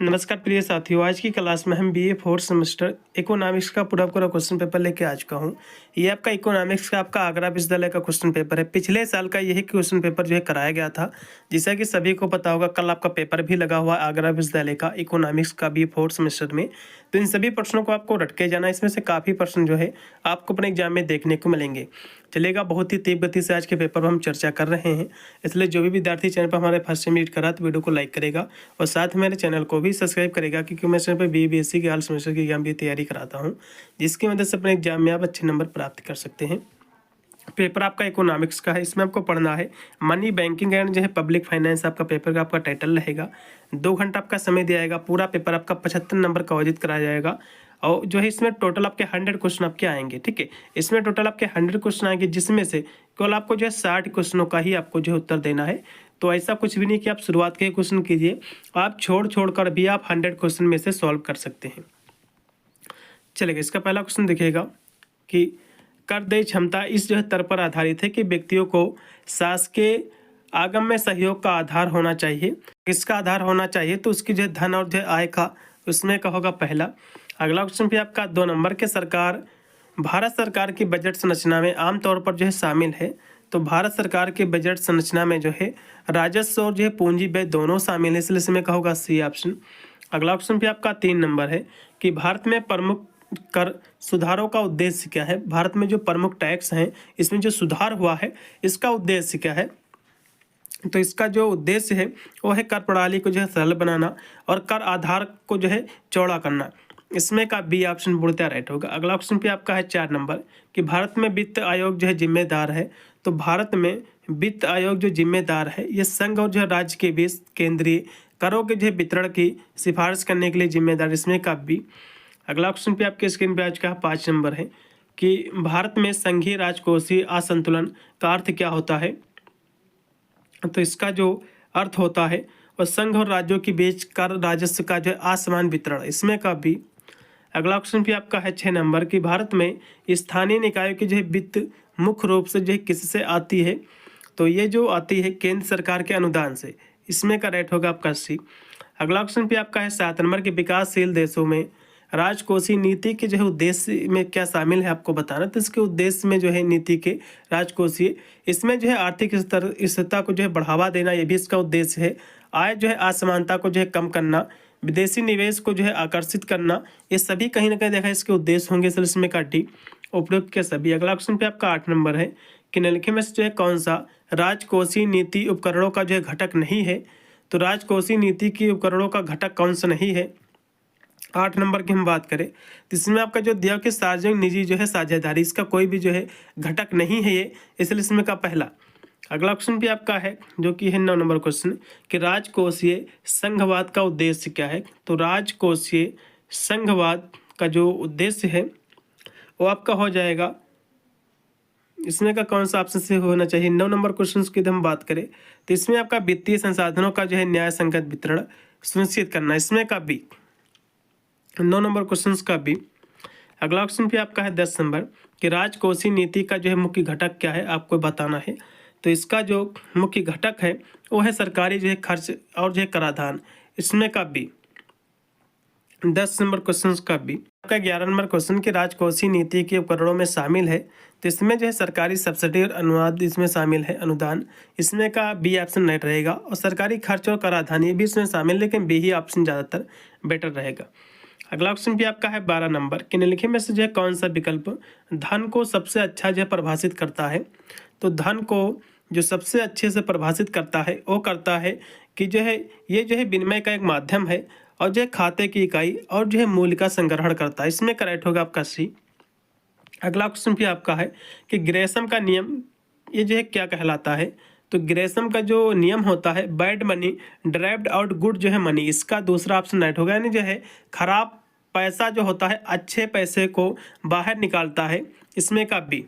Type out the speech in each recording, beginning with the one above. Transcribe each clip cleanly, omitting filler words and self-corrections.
नमस्कार प्रिय साथियों, आज की क्लास में हम बीए फोर्थ सेमेस्टर इकोनॉमिक्स का पूरा क्वेश्चन पेपर लेके आ चुका हूँ। ये आपका इकोनॉमिक्स का आपका आगरा विश्वविद्यालय का क्वेश्चन पेपर है। पिछले साल का यही क्वेश्चन पेपर जो है कराया गया था, जैसा कि सभी को पता होगा। कल आपका पेपर भी लगा हुआ है आगरा विश्वविद्यालय का इकोनॉमिक्स का बीए फोर्थ सेमेस्टर में। तो इन सभी प्रश्नों को आपको रट के जाना, इसमें से काफ़ी प्रश्न जो है आपको अपने एग्जाम में देखने को मिलेंगे। चलेगा, बहुत ही तीव्र गति से आज के पेपर में हम चर्चा कर रहे हैं, इसलिए जो भी विद्यार्थी चैनल पर हमारे फर्स्ट टाइम विजिट करा तो वीडियो को लाइक करेगा और साथ मेरे चैनल को भी सब्सक्राइब करेगा, क्योंकि मैं चैनल पर बीएससी के ऑल सेमेस्टर की एग्जाम की तैयारी कराता हूं, जिसकी मदद से अपने एग्जाम में आप अच्छे नंबर प्राप्त कर सकते हैं। पेपर आपका इकोनॉमिक्स का है, इसमें आपको पढ़ना है मनी, बैंकिंग एंड जो है पब्लिक फाइनेंस। आपका पेपर का आपका टाइटल रहेगा। 2 घंटा आपका समय दिया जाएगा। पूरा पेपर आपका 75 नंबर का आयोजित कराया जाएगा और जो है इसमें टोटल आपके 100 क्वेश्चन आपके आएंगे। ठीक है, इसमें टोटल आपके 100 क्वेश्चन आएंगे, जिसमें से केवल आपको जो है 60 क्वेश्चनों का ही आपको जो है उत्तर देना है। तो ऐसा कुछ भी नहीं कि आप शुरुआत के क्वेश्चन कीजिए, आप छोड़ कर भी आप 100 क्वेश्चन में से सॉल्व कर सकते हैं। चलिए, इसका पहला क्वेश्चन देखिएगा कि कर देय क्षमता इस जो है तर्क पर आधारित है कि व्यक्तियों को शासकीय आगम में सहयोग का आधार होना चाहिए। किसका आधार होना चाहिए? तो उसकी जो है धन और जो है आय का, उसमें का होगा पहला। अगला क्वेश्चन भी आपका 2 नंबर के सरकार भारत सरकार की बजट संरचना में आमतौर पर जो है शामिल है। तो भारत सरकार के बजट संरचना में जो है राजस्व और जो है पूंजी व्यय दोनों शामिल है, इसलिए इसमें का होगा सी ऑप्शन। अगला क्वेश्चन भी आपका 3 नंबर है कि भारत में प्रमुख कर सुधारों का उद्देश्य क्या है। भारत में जो प्रमुख टैक्स हैं, इसमें जो सुधार हुआ है, इसका उद्देश्य क्या है? तो इसका जो उद्देश्य है वो है कर प्रणाली को जो है सरल बनाना और कर आधार को जो है चौड़ा करना। इसमें का बी ऑप्शन पूर्णतः राइट होगा। अगला क्वेश्चन पे आपका है 4 नंबर कि भारत में वित्त आयोग जो है जिम्मेदार है। तो भारत में वित्त आयोग जो जिम्मेदार है, ये संघ और जो है राज्य के बीच केंद्रीय करों के जो है वितरण की सिफारिश करने के लिए जिम्मेदार, इसमें का बी। अगला क्वेश्चन पे आपके स्क्रीन पे आज का 5 नंबर है कि भारत में संघीय राजकोषीय असंतुलन का अर्थ क्या होता है। तो इसका जो अर्थ होता है और संघ और राज्यों के बीच कर राजस्व का जो है असमान वितरण, इसमें का भी। अगला क्वेश्चन भी आपका है 6 नंबर कि भारत में स्थानीय निकायों की जो है वित्त मुख्य रूप से जो है किससे आती है। तो ये जो आती है केंद्र सरकार के अनुदान से, इसमें का राइट होगा आपका सी। अगला क्वेश्चन भी आपका है 7 नंबर के विकासशील देशों में राजकोषीय नीति के जो है उद्देश्य में क्या शामिल है, आपको बताना। तो इसके उद्देश्य में जो है नीति के राजकोषीय, इसमें जो है आर्थिक स्थिरता को जो है बढ़ावा देना, ये भी इसका उद्देश्य है। आय जो है असमानता को जो है कम करना, विदेशी निवेश को जो है आकर्षित करना, ये सभी कहीं ना कहीं देखा इसके उद्देश्य होंगे, इसलिए इसमें का डी उपयुक्त के सभी। अगला क्वेश्चन पे आपका 8 नंबर है कि निम्नलिखित में से जो है कौन सा राजकोषीय नीति उपकरणों का जो है घटक नहीं है। तो राजकोषीय नीति के उपकरणों का घटक कौन सा नहीं है? 8 नंबर की हम बात करें तो इसमें आपका जो दिया कि सार्वजनिक निजी जो है साझेदारी, इसका कोई भी जो है घटक नहीं है ये, इसलिए इसमें का पहला। अगला क्वेश्चन भी आपका है जो कि है 9 नंबर क्वेश्चन कि राजकोषीय संघवाद का उद्देश्य क्या है। तो राजकोषीय संघवाद का जो उद्देश्य है वो आपका हो जाएगा, इसमें का कौन सा ऑप्शन से होना चाहिए। 9 नंबर क्वेश्चन की हम बात करें तो इसमें आपका वित्तीय संसाधनों का जो है न्याय संगत वितरण सुनिश्चित करना, इसमें का भी 9 नंबर क्वेश्चन का भी। अगला क्वेश्चन भी आपका है 10 नंबर कि राजकोषीय नीति का जो है मुख्य घटक क्या है, आपको बताना है। तो इसका जो मुख्य घटक है वो है सरकारी जो है खर्च और जो है कराधान, इसमें का भी 10 नंबर क्वेश्चन का भी। आपका 11 नंबर क्वेश्चन कि राजकोषीय नीति के उपकरणों में शामिल है। तो इसमें जो है सरकारी सब्सिडी और अनुदान इसमें शामिल है, अनुदान, इसमें का बी ऑप्शन राइट रहेगा। और सरकारी खर्च और कराधान ये भी इसमें शामिल, लेकिन बी ही ऑप्शन ज़्यादातर बेटर रहेगा। अगला क्वेश्चन भी आपका है 12 नंबर कि निम्नलिखित में से जो है कौन सा विकल्प धन को सबसे अच्छा जो है परिभाषित करता है। तो धन को जो सबसे अच्छे से परिभाषित करता है वो करता है कि जो है ये जो है विनिमय का एक माध्यम है और जो है खाते की इकाई और जो है मूल्य का संग्रहण करता है, इसमें करेक्ट होगा आपका सी। अगला क्वेश्चन भी आपका है कि ग्रेसम का नियम ये जो है क्या कहलाता है। तो ग्रेसम का जो नियम होता है bad money derived out good जो है मनी, इसका दूसरा ऑप्शन राइट होगा, यानी जो है खराब पैसा जो होता है अच्छे पैसे को बाहर निकालता है, इसमें का बी।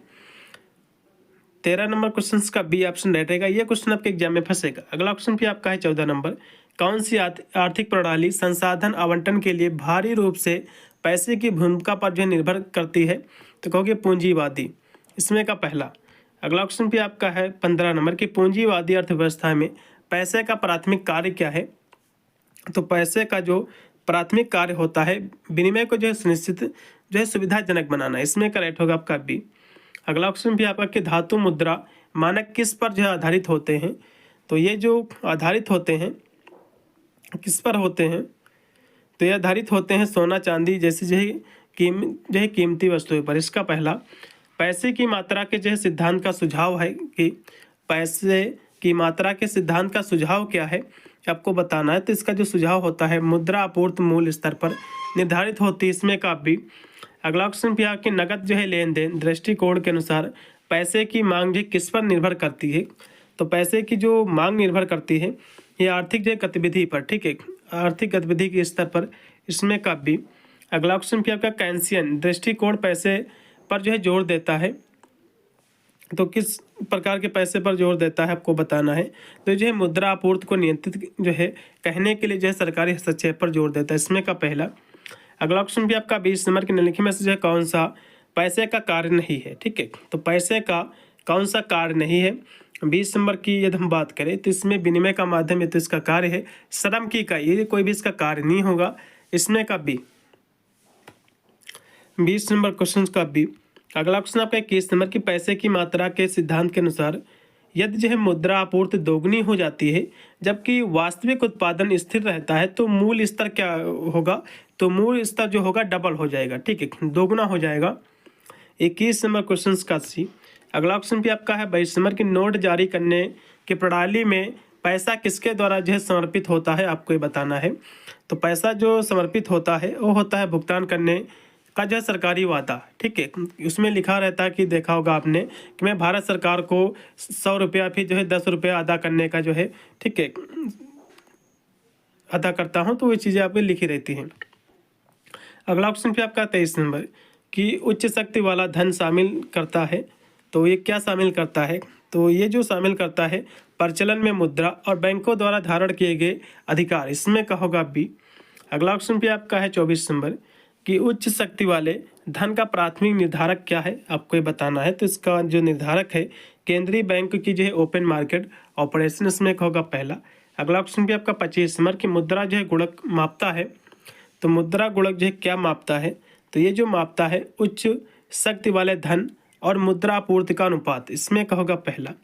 13 नंबर क्वेश्चन का बी ऑप्शन राइट रहेगा। ये क्वेश्चन आपके एग्जाम में फंसेगा। अगला क्वेश्चन भी आपका है 14 नंबर, कौन सी आर्थिक प्रणाली संसाधन आवंटन के लिए भारी रूप से पैसे की भूमिका पर जो निर्भर करती है। तो कहोगे पूंजीवादी, इसमें का पहला। अगला क्वेश्चन भी आपका है 15 नंबर की पूंजीवादी अर्थव्यवस्था में पैसे का प्राथमिक कार्य क्या है। तो पैसे का जो प्राथमिक कार्य होता है विनिमय को जो है सुनिश्चित जो है सुविधाजनक बनाना, इसमें करेक्ट होगा आपका बी। अगला ऑप्शन भी आपका कि धातु मुद्रा मानक किस पर जो है आधारित होते हैं। तो ये जो आधारित होते हैं किस पर होते हैं, तो ये आधारित होते हैं सोना चांदी जैसी जो है कीमती वस्तुओं पर। इसका पहला पैसे की मात्रा के जो है सिद्धांत का सुझाव है कि पैसे की मात्रा के सिद्धांत का सुझाव क्या है आपको बताना है। तो इसका जो सुझाव होता है मुद्रा आपूर्ति मूल स्तर पर निर्धारित होती है, इसमें का भी। अगला ऑप्शन भी आपकी नकद जो है लेन देन दृष्टिकोण के अनुसार पैसे की मांग जो किस पर निर्भर करती है। तो पैसे की जो मांग निर्भर करती है ये आर्थिक जो गतिविधि पर, ठीक है, आर्थिक गतिविधि के स्तर पर, इसमें का भी। अगला ऑप्शन भी आपका केंसियन दृष्टिकोण पैसे पर जो है जोर देता है। तो किस प्रकार के पैसे पर जोर देता है आपको बताना है। तो जो है मुद्रा आपूर्ति को नियंत्रित जो है कहने के लिए जो है सरकारी हस्तक्षेप पर जोर देता है, इसमें का पहला। अगला ऑप्शन भी आपका 20 नंबर के निम्नलिखित में से जो है कौन सा पैसे का कार्य नहीं है, ठीक है। तो पैसे का कौन सा कार्य नहीं है 20 नंबर की यदि हम बात करें तो इसमें विनिमय का माध्यम है, तो इसका कार्य है श्रम की इकाई, ये कोई भी इसका कार्य नहीं होगा, इसमें का बी 20 नंबर क्वेश्चन का बी। अगला क्वेश्चन आपका 21 नंबर की पैसे की मात्रा के सिद्धांत के अनुसार यदि जो है मुद्रा आपूर्ति दोगुनी हो जाती है जबकि वास्तविक उत्पादन स्थिर रहता है तो मूल स्तर क्या होगा। तो मूल स्तर जो होगा डबल हो जाएगा, ठीक है, दोगुना हो जाएगा। 21 नंबर क्वेश्चन का सी। अगला ऑप्शन भी आपका है 22 नंबर की नोट जारी करने की प्रणाली में पैसा किसके द्वारा जो है समर्पित होता है आपको ये बताना है। तो पैसा जो समर्पित होता है वो होता है भुगतान करने का जो है सरकारी वादा, ठीक है। उसमें लिखा रहता है कि देखा होगा आपने कि मैं भारत सरकार को 100 रुपया फिर जो है 10 रुपया अदा करने का जो है, ठीक है, अदा करता हूँ, तो ये चीज़ें आप लिखी रहती हैं। अगला ऑप्शन भी आपका 23 नंबर कि उच्च शक्ति वाला धन शामिल करता है। तो ये क्या शामिल करता है, तो ये जो शामिल करता है प्रचलन में मुद्रा और बैंकों द्वारा धारण किए गए अधिकार, इसमें का होगा बी। अगला ऑप्शन भी आपका है 24 नंबर कि उच्च शक्ति वाले धन का प्राथमिक निर्धारक क्या है आपको ये बताना है। तो इसका जो निर्धारक है केंद्रीय बैंक की जो है ओपन मार्केट ऑपरेशन, इसमें होगा पहला। अगला ऑप्शन भी आपका 25 नंबर की मुद्रा जो है गुणक मापता है। तो मुद्रा गुणक जो है क्या मापता है, तो ये जो मापता है उच्च शक्ति वाले धन और मुद्रा आपूर्ति का अनुपात, इसमें का होगा पहला।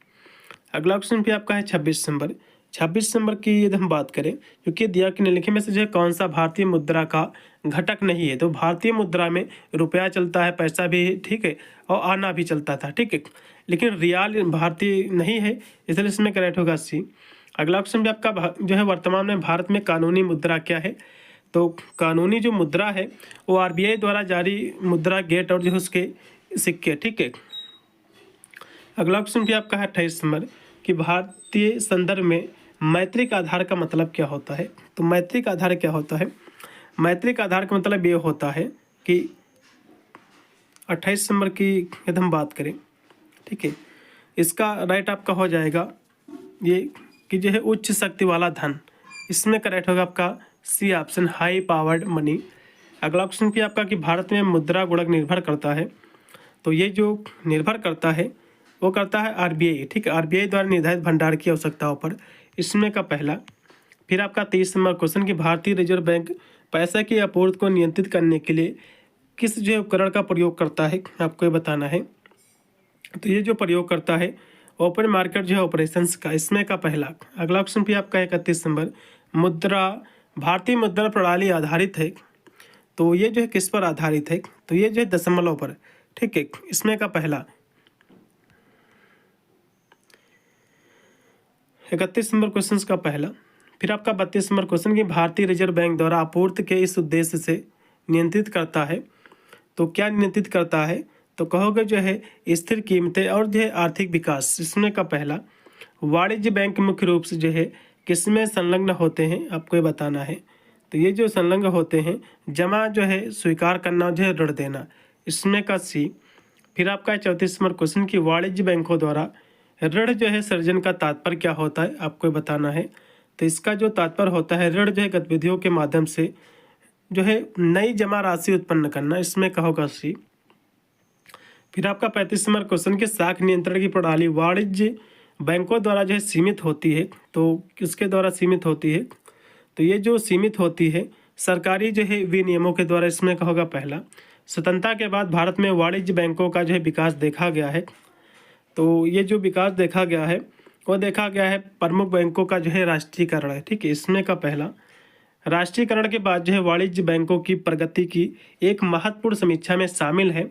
अगला ऑप्शन भी आपका है 26 नंबर। 26 नंबर की यदि हम बात करें क्योंकि दिया कि निम्नलिखित में से जो है कौन सा भारतीय मुद्रा का घटक नहीं है। तो भारतीय मुद्रा में रुपया चलता है, पैसा भी, ठीक है, और आना भी चलता था, ठीक है, लेकिन रियाल भारतीय नहीं है, इसलिए इसमें करेक्ट होगा सी। अगला ऑप्शन भी आपका जो है वर्तमान में भारत में कानूनी मुद्रा क्या है। तो कानूनी जो मुद्रा है वो आरबीआई द्वारा जारी मुद्रा गेट और जो है उसके सिक्के, ठीक है। अगला ऑप्शन भी आपका है 28 नंबर कि भारतीय संदर्भ में मैत्रिक आधार का मतलब क्या होता है। तो मैत्रिक आधार क्या होता है, मैत्रिक आधार का मतलब ये होता है कि 28 नंबर की यदि हम बात करें, ठीक है, इसका राइट आपका हो जाएगा ये कि जो है उच्च शक्ति वाला धन, इसमें करेक्ट होगा आपका C option high powered money. अगला ऑप्शन भी आपका कि भारत में मुद्रा गुणक निर्भर करता है। तो ये जो निर्भर करता है वो करता है आरबीआई, ठीक है, आरबीआई द्वारा निर्धारित भंडार की आवश्यकताओं पर, इसमें का पहला। फिर आपका 30 नंबर क्वेश्चन कि भारतीय रिजर्व बैंक पैसा की आपूर्ति को नियंत्रित करने के लिए किस जो है उपकरण का प्रयोग करता है आपको ये बताना है। तो ये जो प्रयोग करता है ओपन मार्केट जो है ऑपरेशंस का, इसमें का पहला। अगला ऑप्शन भी आपका 31 नंबर मुद्रा भारतीय मुद्रा प्रणाली आधारित है। तो ये जो है किस पर आधारित है, तो ये जो है दशमलव पर, ठीक है, इसमें का पहला। 31 नंबर क्वेश्चन का पहला। फिर आपका 32 नंबर क्वेश्चन कि भारतीय रिजर्व बैंक द्वारा आपूर्ति के इस उद्देश्य से नियंत्रित करता है। तो क्या नियंत्रित करता है, तो कहोगे जो है स्थिर कीमतें और जो है आर्थिक विकास, इसमें का पहला। वाणिज्य बैंक मुख्य रूप से जो है किसमें संलग्न होते हैं आपको ये बताना है। तो ये जो संलग्न होते हैं जमा जो है स्वीकार करना जो है ऋण देना, इसमें का सी। फिर आपका 34 नंबर क्वेश्चन कि वाणिज्य बैंकों द्वारा ऋण जो है सृजन का तात्पर्य क्या होता है आपको ये बताना है। तो इसका जो तात्पर्य होता है ऋण जो है गतिविधियों के माध्यम से जो है नई जमा राशि उत्पन्न करना, इसमें का होगा सी। फिर आपका 35 नंबर क्वेश्चन कि साख नियंत्रण की प्रणाली वाणिज्य बैंकों द्वारा जो है सीमित होती है। तो किसके द्वारा सीमित होती है, तो ये जो सीमित होती है सरकारी जो है विनियमों के द्वारा, इसमें का होगा पहला। स्वतंत्रता के बाद भारत में वाणिज्य बैंकों का जो है विकास देखा गया है। तो ये जो विकास देखा गया है वो देखा गया है प्रमुख बैंकों का जो है राष्ट्रीयकरण है, ठीक है। इसमें का पहला राष्ट्रीयकरण के बाद जो है वाणिज्य बैंकों की प्रगति की एक महत्वपूर्ण समीक्षा में शामिल है।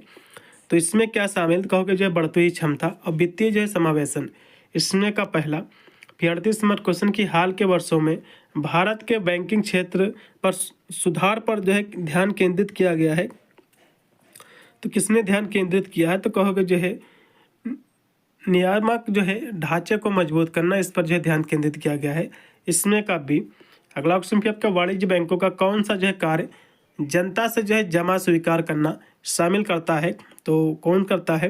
तो इसमें क्या शामिल कहोगे, जो है बढ़ती हुई क्षमता और वित्तीय जो है समावेशन। इसमें का पहला। फिर 38 नंबर क्वेश्चन की हाल के वर्षों में भारत के बैंकिंग क्षेत्र पर सुधार पर जो है ध्यान केंद्रित किया गया है। तो किसने ध्यान केंद्रित किया है, तो कहोगे जो है नियामक जो है ढांचे को मजबूत करना, इस पर जो है ध्यान केंद्रित किया गया है। इसमें का भी। अगला क्वेश्चन भी आपका वाणिज्य बैंकों का कौन सा जो है कार्य जनता से जो है जमा स्वीकार करना शामिल करता है, तो कौन करता है,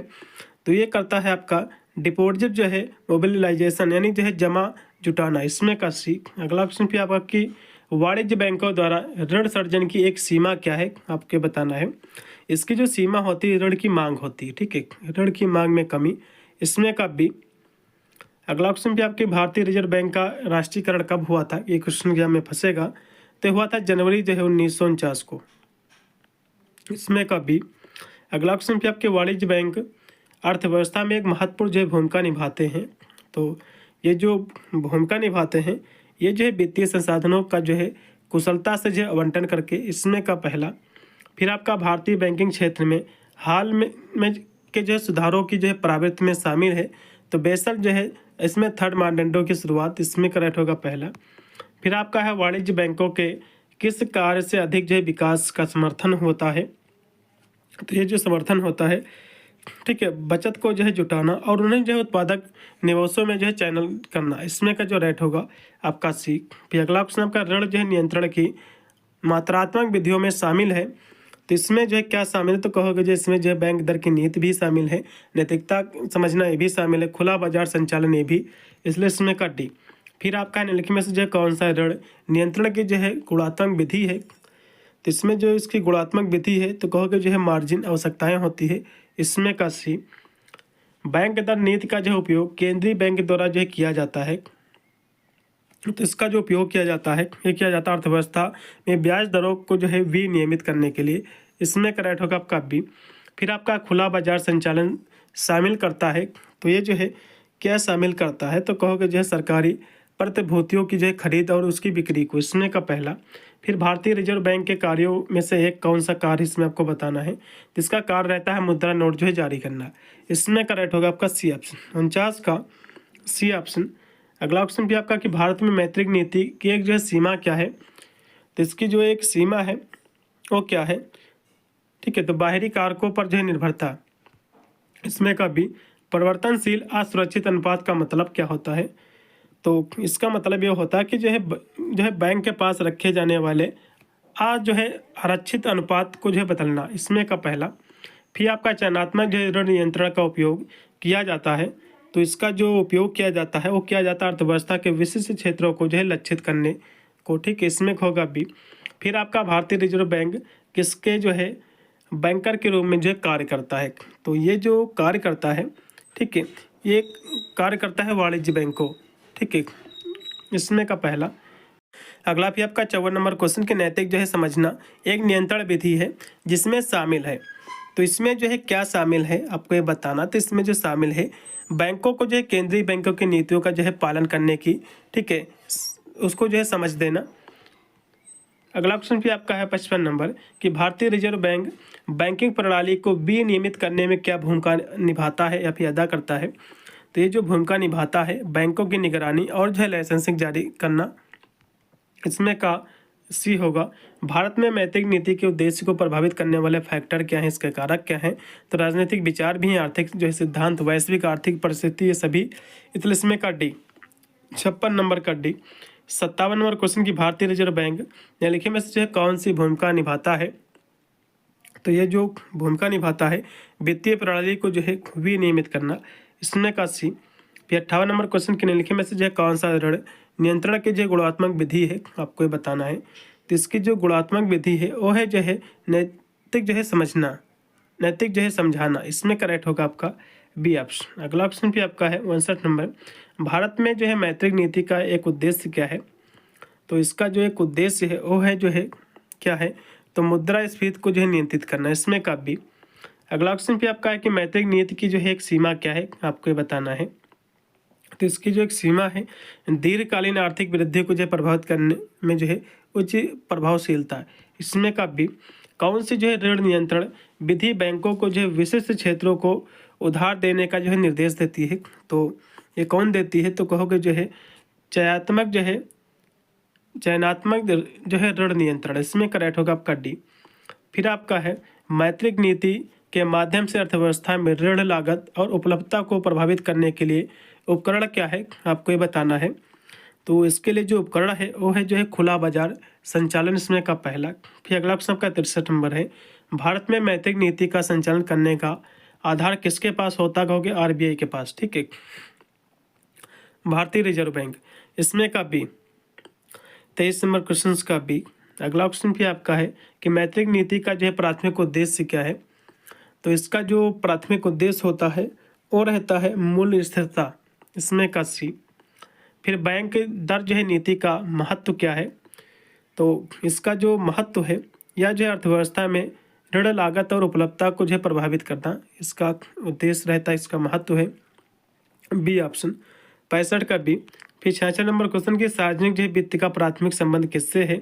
तो ये करता है आपका डिपॉजिट जो है मोबिलाइजेशन, यानी जो है जमा जुटाना। इसमें का सी। अगला क्वेश्चन भी आपका कि वाणिज्य बैंकों द्वारा ऋण सर्जन की एक सीमा क्या है, आपके बताना है। इसकी जो सीमा होती है ऋण की मांग होती है, ठीक है, ऋण की मांग में कमी। इसमें का भी। अगला क्वेश्चन भी आपके भारतीय रिजर्व बैंक का राष्ट्रीयकरण कब हुआ था, ये क्वेश्चन क्या में फंसेगा, तो हुआ था जनवरी जो है 1949 को। इसमें का भी। अगला क्वेश्चन भी आपके वाणिज्य बैंक अर्थव्यवस्था में एक महत्वपूर्ण जो है भूमिका निभाते हैं। तो ये जो भूमिका निभाते हैं ये जो है वित्तीय संसाधनों का जो है कुशलता से जो है आवंटन करके। इसमें का पहला। फिर आपका भारतीय बैंकिंग क्षेत्र में हाल में के जो है सुधारों की जो है प्रवृत्ति में शामिल है। तो बेसल जो है इसमें थर्ड मानदंडों की शुरुआत, इसमें करेक्ट होगा पहला। फिर आपका है वाणिज्य बैंकों के किस कार्य से अधिक जो है विकास का समर्थन होता है, तो ये जो समर्थन होता है, ठीक है, बचत को जो है जुटाना और उन्हें जो है उत्पादक निवेशों में जो है चैनल करना। इसमें का जो रेट होगा आपका सी। फिर अगला क्वेश्चन आपका ऋण जो है नियंत्रण की मात्रात्मक विधियों में शामिल है। तो इसमें जो है क्या शामिल है, तो कहोगे जो इसमें जो है बैंक दर की नीति भी शामिल है, नैतिकता समझना ये भी शामिल है, खुला बाजार संचालन ये भी, इसलिए इसमें का डी। फिर आपका निम्नलिखित में से जो है कौन सा ऋण नियंत्रण की जो है गुणात्मक विधि है, तो इसमें जो इसकी गुणात्मक विधि है तो कहोगे जो है मार्जिन आवश्यकताएं होती है। इसमें का सी। बैंक दर नीति का जो है उपयोग केंद्रीय बैंक द्वारा जो है किया जाता है। तो इसका जो उपयोग किया जाता है ये किया जाता है अर्थव्यवस्था में ब्याज दरों को जो है विनियमित करने के लिए। इसमें करेक्ट होगा आपका बी। फिर आपका खुला बाजार संचालन शामिल करता है, तो ये जो है क्या शामिल करता है, तो कहोगे जो है सरकारी प्रतिभूतियों की जो है खरीद और उसकी बिक्री को। इसमें का पहला। फिर भारतीय रिजर्व बैंक के कार्यों में से एक कौन सा कार्य इसमें आपको बताना है, जिसका कार्य रहता है मुद्रा नोट जो है जारी करना। इसमें करेक्ट होगा आपका सी ऑप्शन, 49 का सी ऑप्शन। अगला ऑप्शन भी आपका कि भारत में मौद्रिक नीति की एक जो है सीमा क्या है, तो इसकी जो एक सीमा है वो क्या है, ठीक है, तो बाहरी कारकों पर जो है निर्भरता। इसमें का भी परिवर्तनशील असुरक्षित अनुपात का मतलब क्या होता है, तो इसका मतलब ये होता है कि जो है बैंक के पास रखे जाने वाले जो है आरक्षित अनुपात को जो है बदलना। इसमें का पहला। फिर आपका चयनात्मक जो है ऋण नियंत्रण का उपयोग किया जाता है, तो इसका जो उपयोग किया जाता है वो किया जाता है अर्थव्यवस्था के विशिष्ट क्षेत्रों को जो है लक्षित करने को, ठीक है, इसमें होगा बी। फिर आपका भारतीय रिजर्व बैंक किसके जो है बैंकर के रूप में जो है कार्य करता है, तो ये जो कार्य करता है, ठीक है, ये कार्य करता है वाणिज्य बैंक को, ठीक है, इसमें का पहला। अगला भी आपका 54 नंबर क्वेश्चन के नैतिक जो है समझना एक नियंत्रण विधि है जिसमें शामिल है, तो इसमें जो है क्या शामिल है आपको ये बताना। तो इसमें जो शामिल है बैंकों को जो है केंद्रीय बैंकों की नीतियों का जो है पालन करने की, ठीक है, उसको जो है समझ देना। अगला क्वेश्चन भी आपका है 55 नंबर कि भारतीय रिजर्व बैंक बैंकिंग प्रणाली को विनियमित करने में क्या भूमिका निभाता है या फिर अदा करता है, तो ये जो भूमिका निभाता है बैंकों की निगरानी और जो है लाइसेंसिंग जारी करना। इसमें का सी होगा। भारत में मौद्रिक नीति के उद्देश्य को प्रभावित करने वाले फैक्टर क्या हैं, इसके कारक क्या हैं, तो राजनीतिक विचार भी हैं, आर्थिक जो है सिद्धांत, वैश्विक आर्थिक परिस्थिति, ये सभी। इसलिए इसमें का डी। 56 नंबर का डी। 57 नंबर क्वेश्चन की भारतीय रिजर्व बैंक निम्नलिखित में से जो है कौन सी भूमिका निभाता है, तो ये जो भूमिका निभाता है वित्तीय प्रणाली को जो है विनियमित करना। इसमें का सी। फिर 58 नंबर क्वेश्चन के निम्नलिखित में से जो है कौन सा ऋण नियंत्रण की जो गुणात्मक विधि है, आपको ये बताना है। तो इसकी जो गुणात्मक विधि है वो है जो है नैतिक जो है समझना, नैतिक जो है समझाना। इसमें करेक्ट होगा आपका बी ऑप्शन। अगला ऑप्शन भी आपका है 59 नंबर। भारत में जो है मौद्रिक नीति का एक उद्देश्य क्या है, तो इसका जो एक उद्देश्य है वो है जो है क्या है, तो मुद्रास्फीति को जो है नियंत्रित करना, इसमें का भी। अगला क्वेश्चन पे आपका है कि मौद्रिक नीति की जो है एक सीमा क्या है, आपको ये बताना है। तो इसकी जो एक सीमा है, दीर्घकालीन आर्थिक वृद्धि को जो है प्रभावित करने में जो है उच्च प्रभावशीलता है, इसमें का भी। कौन सी जो है ऋण नियंत्रण विधि बैंकों को जो है विशिष्ट क्षेत्रों को उधार देने का जो है निर्देश देती है, तो ये कौन देती है, तो कहोगे जो है चयनात्मक जो है ऋण नियंत्रण, इसमें करेक्ट होगा आपका डी। फिर आपका है मौद्रिक नीति के माध्यम से अर्थव्यवस्था में ऋण लागत और उपलब्धता को प्रभावित करने के लिए उपकरण क्या है, आपको ये बताना है। तो इसके लिए जो उपकरण है वो है जो है खुला बाजार संचालन, इसमें का पहला। फिर अगला क्वेश्चन का 63 नंबर है, भारत में मौद्रिक नीति का संचालन करने का आधार किसके पास होता, कहोगे आरबीआई के पास, ठीक है, भारतीय रिजर्व बैंक, इसमें का बी। 23 नंबर क्वेश्चन का बी। अगला क्वेश्चन भी आपका है कि मौद्रिक नीति का जो है प्राथमिक उद्देश्य क्या है, तो इसका जो प्राथमिक उद्देश्य होता है वो रहता है मूल्य स्थिरता, इसमें का सी। फिर बैंक दर जो है नीति का महत्व क्या है, तो इसका जो महत्व है या जो है अर्थव्यवस्था में ऋण लागत और उपलब्धता को जो है प्रभावित करना, इसका उद्देश्य रहता है, इसका महत्व है बी ऑप्शन 65 का बी। फिर 66 नंबर क्वेश्चन की सार्वजनिक जो है वित्त का प्राथमिक संबंध किससे है,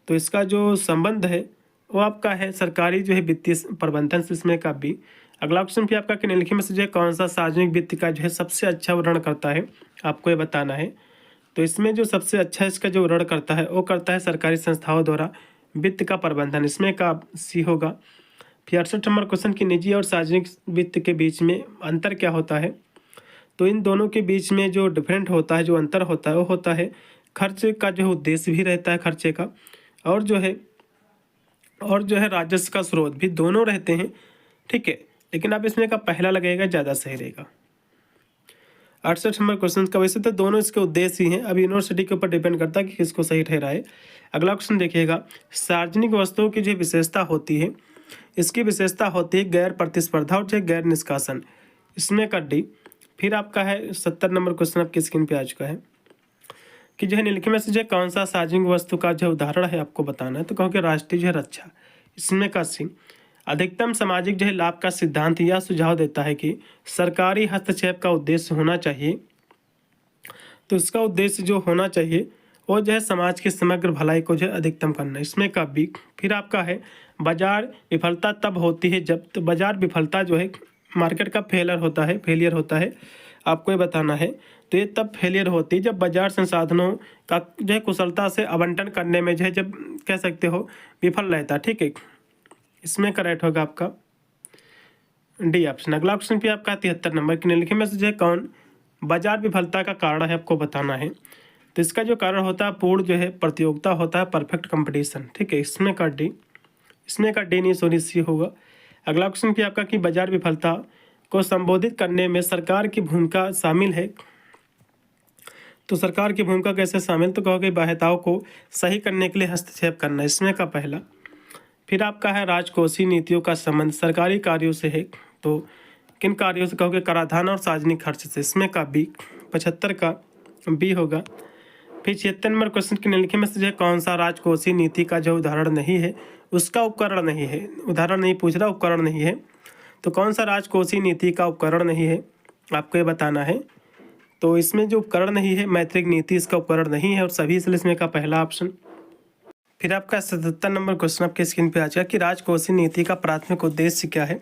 तो इसका जो संबंध है वो आपका है सरकारी जो है वित्तीय प्रबंधन से, इसमें का बी। अगला क्वेश्चन भी आपका कि निम्नलिखित में से जो है कौन सा सार्वजनिक वित्त का जो है सबसे अच्छा ऋण करता है, आपको ये बताना है। तो इसमें जो सबसे अच्छा इसका जो ऋण करता है वो करता है सरकारी संस्थाओं द्वारा वित्त का प्रबंधन, इसमें का सी होगा। फिर 68 नंबर क्वेश्चन की निजी और सार्वजनिक वित्त के बीच में अंतर क्या होता है, तो इन दोनों के बीच में जो डिफरेंट होता है, जो अंतर होता है वो होता है खर्च का जो उद्देश्य भी रहता है खर्चे का, और जो है राजस्व का स्रोत भी, दोनों रहते हैं, ठीक है। लेकिन आप इसमें का पहला लगेगा, ज़्यादा सही रहेगा। 68 नंबर क्वेश्चन का, वैसे तो दोनों इसके उद्देश्य ही हैं, अब यूनिवर्सिटी के ऊपर डिपेंड करता है कि किसको सही ठहराए। अगला क्वेश्चन देखिएगा, सार्वजनिक वस्तुओं की जो विशेषता होती है, इसकी विशेषता होती है गैर प्रतिस्पर्धा और जो गैर निष्कासन, इसमें का डी। फिर आपका है 70 नंबर क्वेश्चन आपकी स्क्रीन पे आ चुका है कि जो है निम्नलिखित में से जो कौन सा सार्वजनिक वस्तु का जो उदाहरण है आपको बताना है, तो कहोगे राष्ट्रीय जो है रक्षा, इसमें का सी। अधिकतम सामाजिक जो है लाभ का सिद्धांत यह सुझाव देता है कि सरकारी हस्तक्षेप का उद्देश्य होना चाहिए, तो इसका उद्देश्य जो होना चाहिए वो जो है समाज की समग्र भलाई को जो है अधिकतम करना, इसमें का बी। फिर आपका है बाजार विफलता तब होती है जब, तो बाजार विफलता जो है मार्केट का फेलियर होता है, आपको ये बताना है। तो ये तब फेलियर होती है जब बाजार संसाधनों का जो है कुशलता से आवंटन करने में जो है, जब कह सकते हो विफल रहता है, ठीक है, इसमें करेक्ट होगा आपका डी ऑप्शन। अगला क्वेश्चन भी आपका 73 नंबर की निम्नलिखित में से जो है कौन बाजार विफलता का कारण है, आपको बताना है। तो इसका जो कारण होता है पूर्ण जो है प्रतियोगिता होता है, परफेक्ट कंपटीशन, ठीक है, इसमें का डी नहीं सॉरी सी होगा। अगला क्वेश्चन भी आपका कि बाजार विफलता को संबोधित करने में सरकार की भूमिका शामिल है, तो सरकार की भूमिका कैसे शामिल, तो कहोगे बाध्यताओं को सही करने के लिए हस्तक्षेप करना, इसमें का पहला। फिर आपका है राजकोषीय नीतियों का संबंध सरकारी कार्यों से है, तो किन कार्यों से, कहोगे कराधान और सार्वजनिक खर्च से, इसमें का बी। 75 का बी होगा। फिर 76 नंबर क्वेश्चन के निम्नलिखित में से जो है कौन सा राजकोषीय नीति का जो उदाहरण नहीं है, उसका उपकरण नहीं है, उदाहरण नहीं पूछ रहा, उपकरण नहीं है, तो कौन सा राजकोषीय नीति का उपकरण नहीं है, आपको ये बताना है। तो इसमें जो उपकरण नहीं है मौद्रिक नीति, इसका उपकरण नहीं है, और सभी इसलिए इसमें का पहला ऑप्शन। फिर आपका 77 नंबर क्वेश्चन आपके स्क्रीन पे आ जाएगा कि राजकोषीय नीति का प्राथमिक उद्देश्य क्या है,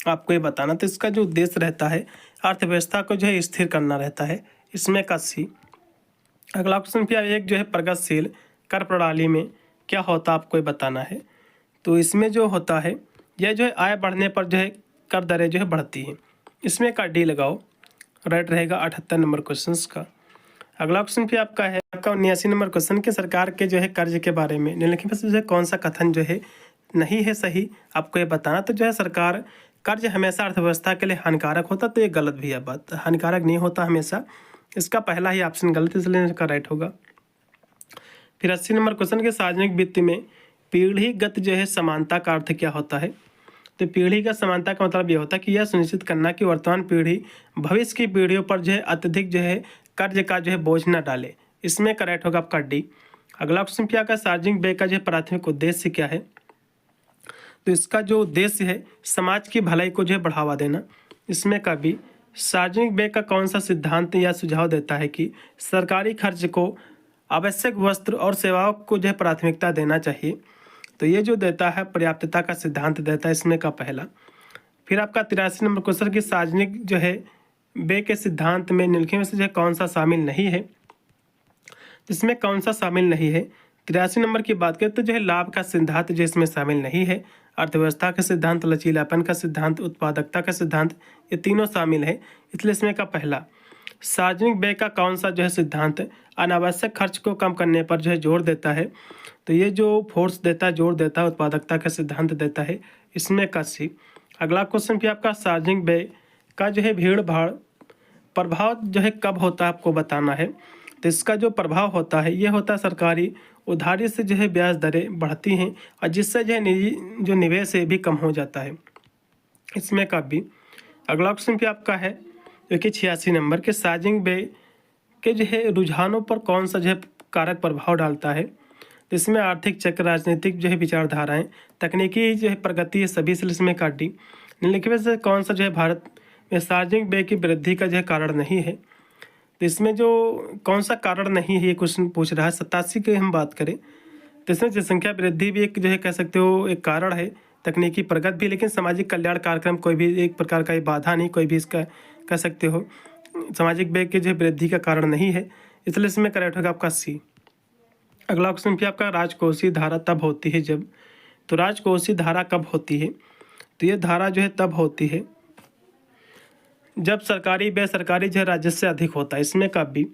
आपको ये बताना। तो इसका जो उद्देश्य रहता है अर्थव्यवस्था को जो है स्थिर करना रहता है, इसमें का सी। अगला क्वेश्चन भी एक जो है प्रगतिशील कर प्रणाली में क्या होता है, आपको ये बताना है। तो इसमें जो होता है यह जो है आय बढ़ने पर जो है कर दरें जो है बढ़ती है, इसमें का डी लगाओ, राइट रहेगा 78 नंबर क्वेश्चन का। अगला क्वेश्चन भी आपका है आपका 79 नंबर क्वेश्चन के सरकार के जो है कर्ज के बारे में निम्नलिखित में से जो है कौन सा कथन जो है नहीं है सही, आपको ये बताना। तो जो है सरकार कर्ज हमेशा अर्थव्यवस्था के लिए हानिकारक होता, तो ये गलत भी है बात, हानिकारक नहीं होता हमेशा, इसका पहला ही ऑप्शन गलत, इसलिए इसका राइट होगा। फिर 80 नंबर क्वेश्चन के सार्वजनिक वित्त में पीढ़ीगत जो है समानता का अर्थ क्या होता है, तो पीढ़ीगत समानता का मतलब यह होता है कि यह सुनिश्चित करना कि वर्तमान पीढ़ी भविष्य की पीढ़ियों पर जो है अत्यधिक जो है कर्ज का जो है बोझ न डाले, इसमें करेक्ट होगा आपका डी। अगला क्वेश्चन क्या का सार्वजनिक व्यय का जो प्राथमिक उद्देश्य क्या है? तो इसका जो उद्देश्य है समाज की भलाई को जो है बढ़ावा देना। इसमें का भी सार्वजनिक व्यय का कौन सा सिद्धांत या सुझाव देता है कि सरकारी खर्च को आवश्यक वस्त्र और सेवाओं को जो है प्राथमिकता देना चाहिए। तो ये जो देता है पर्याप्तता का सिद्धांत देता है इसमें का पहला। फिर आपका 83 नंबर क्वेश्चन की सार्वजनिक जो है व्यय के सिद्धांत में निम्नलिखित में से जो है कौन सा शामिल नहीं है? इसमें कौन सा शामिल नहीं है? 83 नंबर की बात करें तो जो है लाभ का सिद्धांत जो इसमें शामिल नहीं है। अर्थव्यवस्था का सिद्धांत, लचीलापन का सिद्धांत, उत्पादकता का सिद्धांत, ये तीनों शामिल है। इसलिए इसमें का पहला सार्वजनिक व्यय का कौन सा जो है सिद्धांत अनावश्यक खर्च को कम करने पर जो है जोर देता है? तो ये जो फोर्स देता है, जोर देता है, उत्पादकता का सिद्धांत देता है। इसमें का सी। अगला क्वेश्चन भी आपका सार्वजनिक व्यय का जो है भीड़ भाड़ प्रभाव जो है कब होता है आपको बताना है। तो इसका जो प्रभाव होता है ये होता है सरकारी उधारी से जो है ब्याज दरें बढ़ती हैं और जिससे जो है निजी जो निवेश है भी कम हो जाता है। इसमें का भी अगला क्वेश्चन भी आपका है जो कि 86 नंबर के सार्वजनिक व्यय के जो है रुझानों पर कौन सा जो है कारक प्रभाव डालता है? तो इसमें आर्थिक चक्र, राजनीतिक जो है विचारधाराएं, तकनीकी जो है प्रगति, है सभी से इसमें काट दी। निम्नलिखित में से कौन सा जो है भारत में सार्वजनिक व्यय की वृद्धि का जो है कारण नहीं है? तो इसमें जो कौन सा कारण नहीं है ये क्वेश्चन पूछ रहा है। 87 की हम बात करें तो इसमें जनसंख्या वृद्धि भी एक जो है कह सकते हो एक कारण है, तकनीकी प्रगति भी, लेकिन सामाजिक कल्याण कार्यक्रम कोई भी एक प्रकार का बाधा नहीं, कोई भी इसका कह सकते हो सामाजिक व्यय की जो है वृद्धि का कारण नहीं है। इसलिए इसमें करेक्ट होगा आपका सी। अगला क्वेश्चन भी आपका राजकोषीय धारा तब होती है जब। तो राजकोषीय धारा कब होती है? तो ये धारा जो है तब होती है जब सरकारी व्यय सरकारी जो है राजस्व से अधिक होता है। इसमें का भी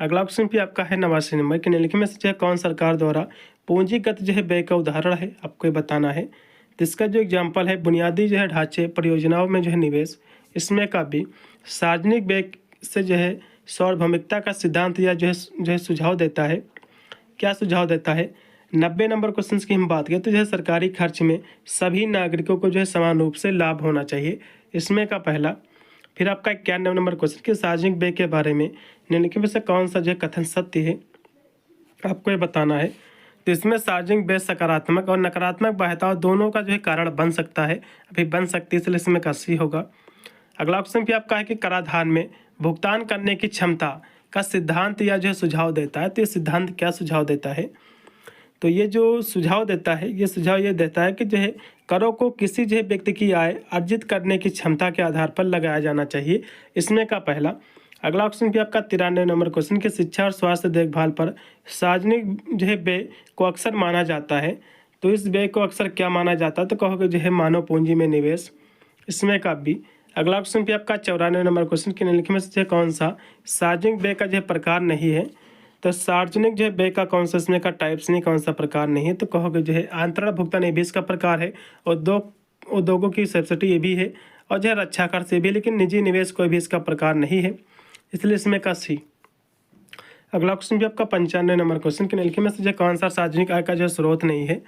अगला क्वेश्चन भी आपका है 89 नंबर के निम्नलिखित में से जो है कौन सरकार द्वारा पूंजीगत जो है व्यय का उदाहरण है आपको ये बताना है। तो इसका जो एग्जाम्पल है बुनियादी जो है ढांचे परियोजनाओं में जो है निवेश। इसमें का भी सार्वजनिक व्यय से जो है सार्वभौमिकता का सिद्धांत या जो है सुझाव देता है। क्या सुझाव देता है? 90 नंबर क्वेश्चन की हम बात करें तो जो है सरकारी खर्च में सभी नागरिकों को जो है समान रूप से लाभ होना चाहिए। इसमें का पहला। फिर आपका 91 नंबर क्वेश्चन कि सार्वजनिक व्यय के बारे में निम्नलिखित में से कौन सा जो है कथन सत्य है आपको ये बताना है। तो इसमें सार्वजनिक व्यय सकारात्मक और नकारात्मक बाध्यताओं दोनों का जो है कारण बन सकता है, अभी बन सकती है, इसलिए इसमें का सी होगा। अगला क्वेश्चन भी आपका है कि कराधान में भुगतान करने की क्षमता का सिद्धांत या जो है सुझाव देता है। तो ये सिद्धांत क्या सुझाव देता है? तो ये जो सुझाव देता है ये सुझाव ये देता है कि जो है करों को किसी जो है व्यक्ति की आय अर्जित करने की क्षमता के आधार पर लगाया जाना चाहिए। इसमें का पहला। अगला क्वेश्चन भी आपका 93 नंबर क्वेश्चन कि शिक्षा और स्वास्थ्य देखभाल पर सार्वजनिक जो है व्यय को अक्सर माना जाता है। तो इस व्यय को अक्सर क्या माना जाता है? तो कहोगे जो है मानव पूंजी में निवेश। इसमें का भी अगला क्वेश्चन भी आपका 94 नंबर क्वेश्चन के निम्नलिखित में से कौन सा सार्वजनिक व्यय का जो है प्रकार नहीं है? तो सार्वजनिक जो है व्यय का कौन सा इसमें का टाइप्स नहीं, कौन सा प्रकार नहीं है? तो कहोगे जो है अंतरण भुगतान ये भी इसका प्रकार है, और उद्योगों की सब्सिडी ये भी है, और जो है रक्षा खर्च ये भी, लेकिन निजी निवेश कोई भी इसका प्रकार नहीं है, इसलिए इसमें का सी। अगला क्वेश्चन भी आपका 95 नंबर क्वेश्चन के निम्नलिखित में से जो कौन सा सार्वजनिक आय का जो स्रोत नहीं है?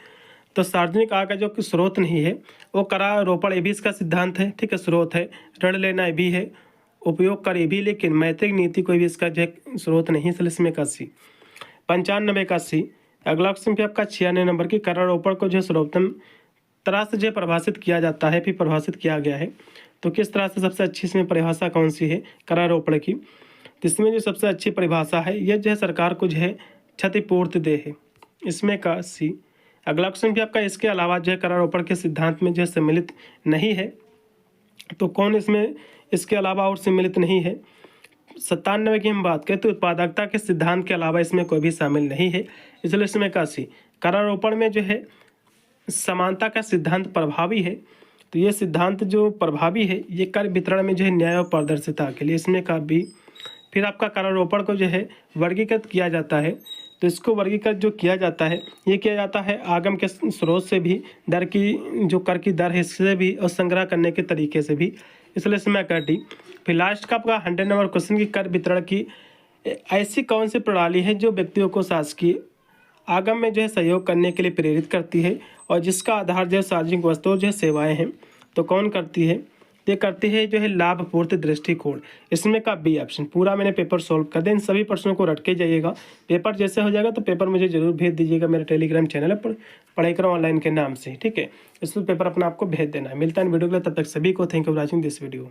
तो सार्वजनिक आय का जो स्रोत नहीं है वो करारोपण ये भी इसका सिद्धांत है, ठीक है, स्रोत है। ऋण लेना ये भी है, उपयोग कर ये भी, लेकिन मैत्रिक नीति कोई भी इसका जो है स्रोत नहीं, इसलिए इसमें का सी। 95 का सी। अगला क्वेश्चन भी आपका 96 नंबर की करारोपण को जो है सर्वोत्तम तरह से जो परिभाषित किया जाता है, फिर परिभाषित किया गया है। तो किस तरह से सबसे अच्छी इसमें परिभाषा कौन सी है करारोपण की? तो इसमें जो सबसे अच्छी परिभाषा है ये जो है सरकार को जो है क्षतिपूर्ति दे है, इसमें का सी। अगला क्वेश्चन भी आपका इसके अलावा जो है करारोपण के सिद्धांत में जो है सम्मिलित नहीं है। तो कौन इसमें इसके अलावा और सम्मिलित नहीं है? 97 की हम बात करें तो उत्पादकता के सिद्धांत के अलावा इसमें कोई भी शामिल नहीं है, इसलिए इसमें का सी। करारोपण में जो है समानता का सिद्धांत प्रभावी है। तो ये सिद्धांत जो प्रभावी है ये कर वितरण में जो है न्याय और पारदर्शिता के लिए, इसमें का भी। फिर आपका करारोपण को जो है वर्गीकृत किया जाता है। तो इसको वर्गीकृत जो किया जाता है ये किया जाता है आगम के स्रोत से भी, दर की जो कर की दर है इससे भी, और संग्रह करने के तरीके से भी, इसलिए इसमें कर डी। फिर लास्ट का आपका 100 नंबर क्वेश्चन की कर वितरण की ऐसी कौन सी प्रणाली है जो व्यक्तियों को शासकीय आगम में जो है सहयोग करने के लिए प्रेरित करती है और जिसका आधार जो है सार्वजनिक वस्तुओं जो है सेवाएं हैं। तो कौन करती है? ये करती है जो है लाभपूर्ति दृष्टिकोण, इसमें का बी ऑप्शन। पूरा मैंने पेपर सॉल्व कर दिया, इन सभी प्रश्नों को रट के जाइएगा। पेपर जैसे हो जाएगा तो पेपर मुझे जरूर भेज दीजिएगा, मेरे टेलीग्राम चैनल है पढ़ाई करो ऑनलाइन के नाम से, ठीक है। इसमें पेपर अपना आपको भेज देना है। मिलता है वीडियो के लिए, तब तक सभी को thank you for watching this video.